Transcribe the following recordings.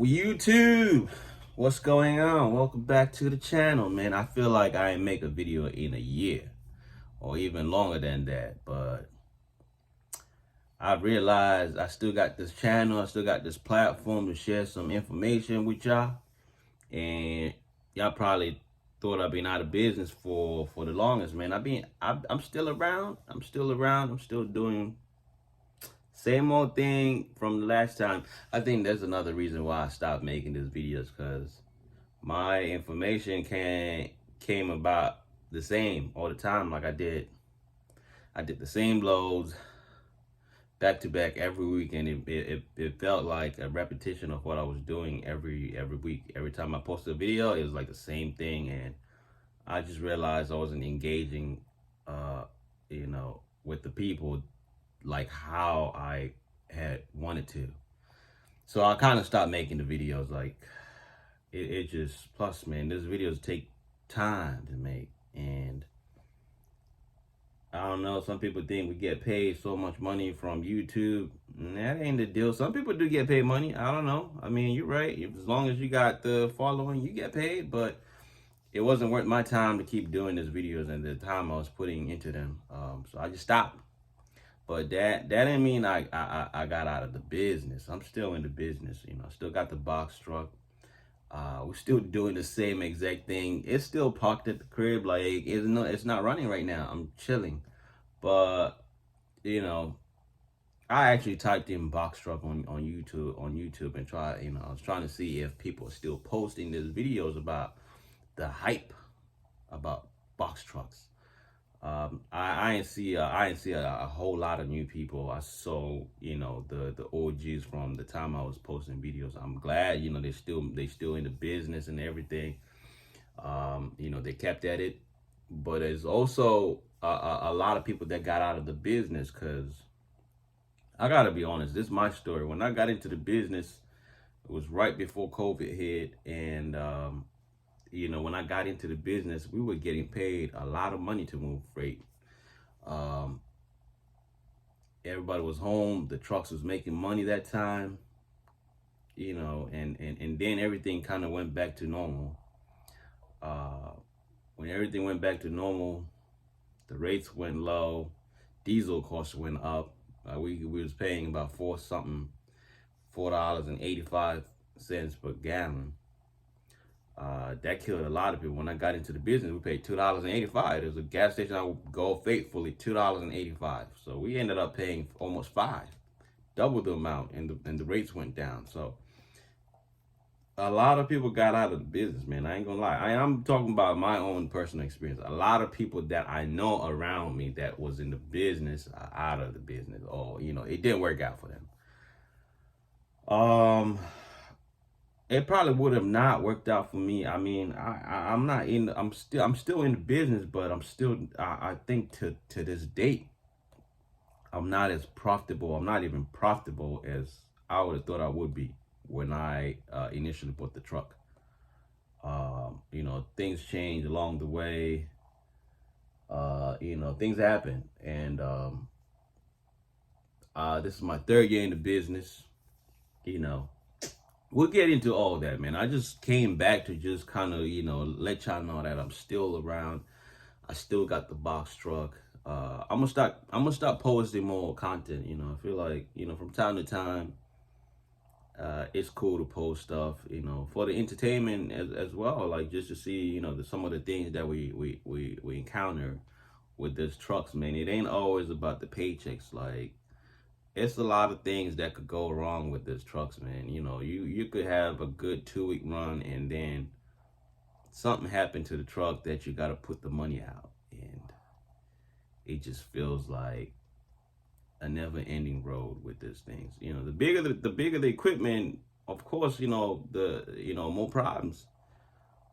YouTube, what's going on? Welcome back to the channel, man. I feel like I ain't make a video in a year or even longer than that, but I realized I still got this channel, I still got this platform to share some information with y'all, and y'all probably thought I've been out of business for the longest, man. I'm still around. I'm still around. I'm still doing same old thing from the last time. I think there's another reason why I stopped making these videos, because my information came about the same all the time. Like I did the same loads back to back every week, and it felt like a repetition of what I was doing every week. Every time I posted a video, it was like the same thing, and I just realized I wasn't engaging, with the people like how I had wanted to. So I kind of stopped making the videos. Like it just, plus, man, these videos take time to make, and I don't know, some people think we get paid so much money from YouTube. That ain't the deal. Some people do get paid money. I don't know. I mean, you're right. As long as you got the following, you get paid, but it wasn't worth my time to keep doing these videos and the time I was putting into them. So I just stopped. But that didn't mean I got out of the business. I'm still in the business. I still got the box truck. We're still doing the same exact thing. It's still parked at the crib. Like it's not running right now. I'm chilling. But I actually typed in box truck on YouTube and I was trying to see if people are still posting these videos about the hype about box trucks. I ain't see a whole lot of new people. I saw the OGs from the time I was posting videos. I'm glad they still in the business and everything. They kept at it, but there's also a lot of people that got out of the business, because I gotta be honest, this is my story. When I got into the business, it was right before COVID hit, and when I got into the business, we were getting paid a lot of money to move freight. Um, Everybody was home. The trucks was making money that time, and then everything kind of went back to normal. Uh, when everything went back to normal, the rates went low, diesel costs went up. We was paying about $4.85 per gallon. That killed a lot of people. When I got into the business, we paid $2.85. There was a gas station I would go faithfully, $2.85. So we ended up paying almost $5, double the amount, and the rates went down. So a lot of people got out of the business, man. I ain't gonna lie. I'm talking about my own personal experience. A lot of people that I know around me that was in the business are out of the business, or it didn't work out for them. It probably would have not worked out for me. I mean, I'm not in. I'm still in the business, but I think to this date, I'm not as profitable. I'm not even profitable as I would have thought I would be when I initially bought the truck. Things change along the way. Things happen, and this is my third year in the business. We'll get into all that, man. I just came back to just kind of, let y'all know that I'm still around. I still got the box truck. I'm gonna start posting more content. I feel like, from time to time, it's cool to post stuff, for the entertainment as well, like just to see, some of the things that we encounter with these trucks, man. It ain't always about the paychecks. Like, it's a lot of things that could go wrong with these trucks, man. You could have a good 2-week run, and then something happened to the truck that you got to put the money out, and it just feels like a never-ending road with these things. The bigger the equipment, of course, the more problems.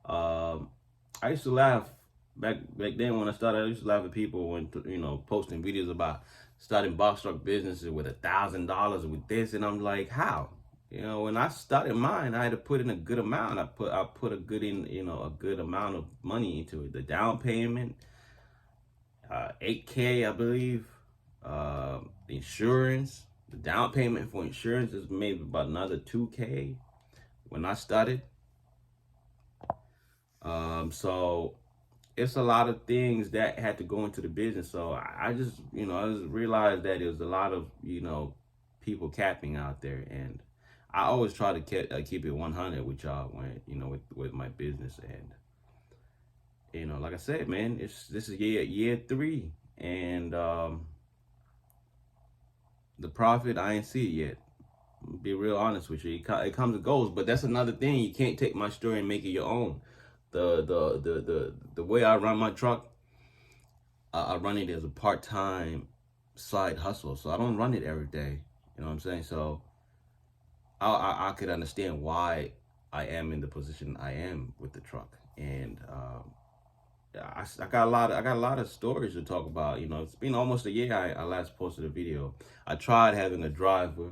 I used to laugh back then when I started. I used to laugh at people when posting videos about starting box truck businesses with $1,000 with this, and I'm like, how? When I started mine, I had to put in a good amount. I put a good amount of money into it. The down payment, $8K, I believe. The insurance, the down payment for insurance is maybe about another $2K. when I started. So it's a lot of things that had to go into the business. So I just, I just realized that there was a lot of, people capping out there. And I always try to keep it 100 with y'all when, with my business. And, like I said, man, this is year 3. And the profit, I ain't see it yet. Be real honest with you. It comes and goes, but that's another thing. You can't take my story and make it your own. The way I run my truck, I run it as a part-time side hustle. So I don't run it every day. You know what I'm saying? So I could understand why I am in the position I am with the truck. And I got a lot of stories to talk about. It's been almost a year I last posted a video. I tried having a driver.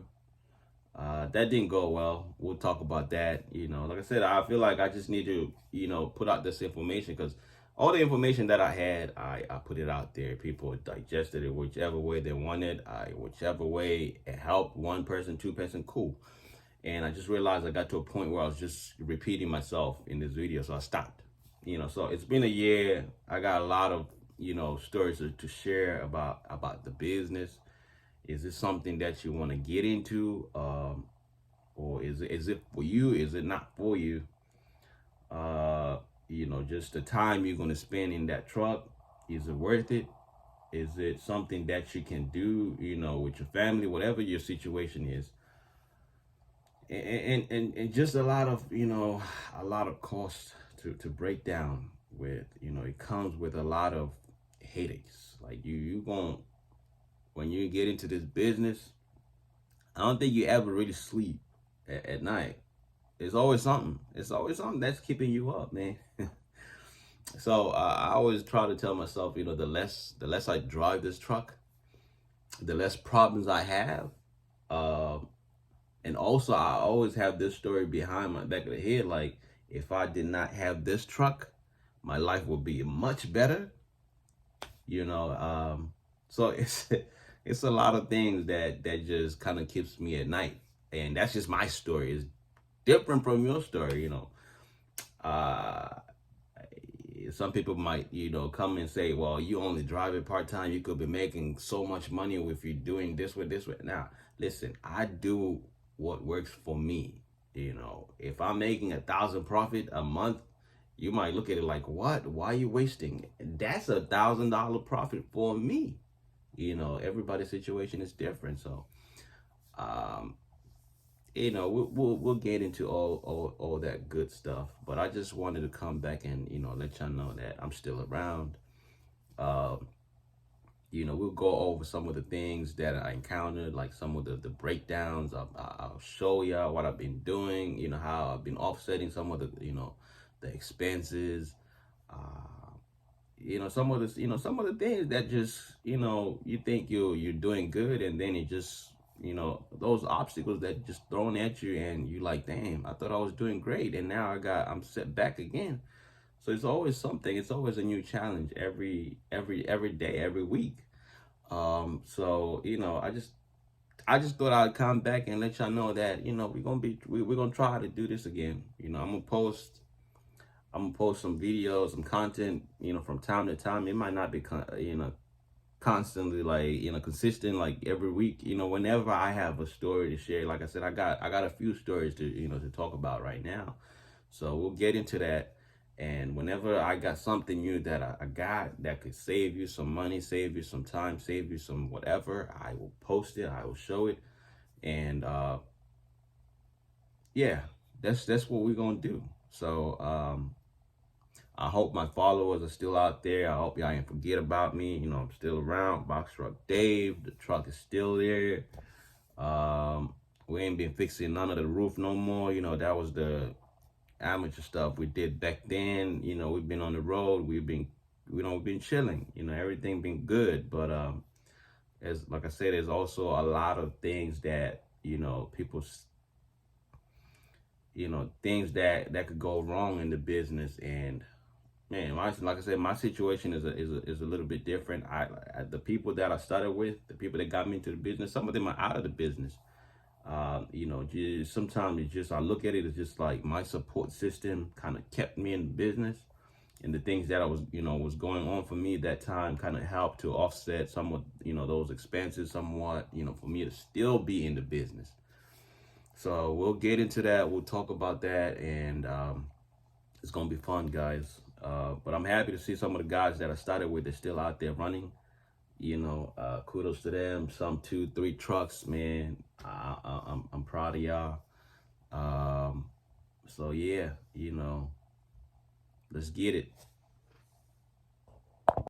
That didn't go well. We'll talk about that. Like I said, I feel like I just need to, put out this information, because all the information that I had, I put it out there. People digested it whichever way they wanted. Whichever way it helped one person, two person, cool. And I just realized I got to a point where I was just repeating myself in this video, so I stopped. So it's been a year. I got a lot of, stories to share about the business. Is this something that you want to get into, or is it for you? Is it not for you? Just the time you're going to spend in that truck. Is it worth it? Is it something that you can do, with your family, whatever your situation is? And just a lot of, a lot of costs to break down with. It comes with a lot of headaches. Like you going, when you get into this business, I don't think you ever really sleep at night. It's always something. It's always something that's keeping you up, man. So I always try to tell myself, the less I drive this truck, the less problems I have. And also, I always have this story behind my back of the head. Like, if I did not have this truck, my life would be much better. So it's a lot of things that just kind of keeps me at night. And that's just my story. It's different from your story. Some people might, come and say, well, you only drive it part-time. You could be making so much money if you're doing this with this. Now, listen, I do what works for me. If I'm making 1,000 profit a month, you might look at it like, what? Why are you wasting? That's $1,000 profit for me. Everybody's situation is different. So, we'll get into all that good stuff. But I just wanted to come back and, let y'all know that I'm still around. We'll go over some of the things that I encountered, like some of the breakdowns. I'll show y'all what I've been doing, how I've been offsetting some of the, the expenses. Some of the things that just, you think you're doing good, and then it just, those obstacles that just thrown at you, and you like, damn, I thought I was doing great, and now I'm set back again. So it's always something. It's always a new challenge every day, every week. So I just thought I'd come back and let y'all know that we're gonna try to do this again. I'm gonna post some videos, some content, from time to time. It might not be constantly, like, consistent, like every week. Whenever I have a story to share, like I said, I got a few stories to to talk about right now. So we'll get into that. And whenever I got something new that I got that could save you some money, save you some time, save you some whatever, I will post it, I will show it. And yeah, that's what we're gonna do. So I hope my followers are still out there. I hope y'all ain't forget about me. I'm still around. BoxTruckDave, the truck is still there. We ain't been fixing none of the roof no more. That was the amateur stuff we did back then. We've been on the road. We've been chilling. Everything been good. But as like I said, there's also a lot of things that people, things that could go wrong in the business. And man, like I said, my situation is a little bit different. The people that I started with, the people that got me into the business, some of them are out of the business. You know, just sometimes it's just, I look at it as just like my support system kind of kept me in business, and the things that I was, you know, was going on for me at that time kind of helped to offset some of, you know, those expenses somewhat, you know, for me to still be in the business. So we'll get into that. We'll talk about that, and it's gonna be fun, guys. But I'm happy to see some of the guys that I started with are still out there running. You know, kudos to them. Some 2-3 trucks, man. I'm proud of y'all. So yeah, you know, let's get it.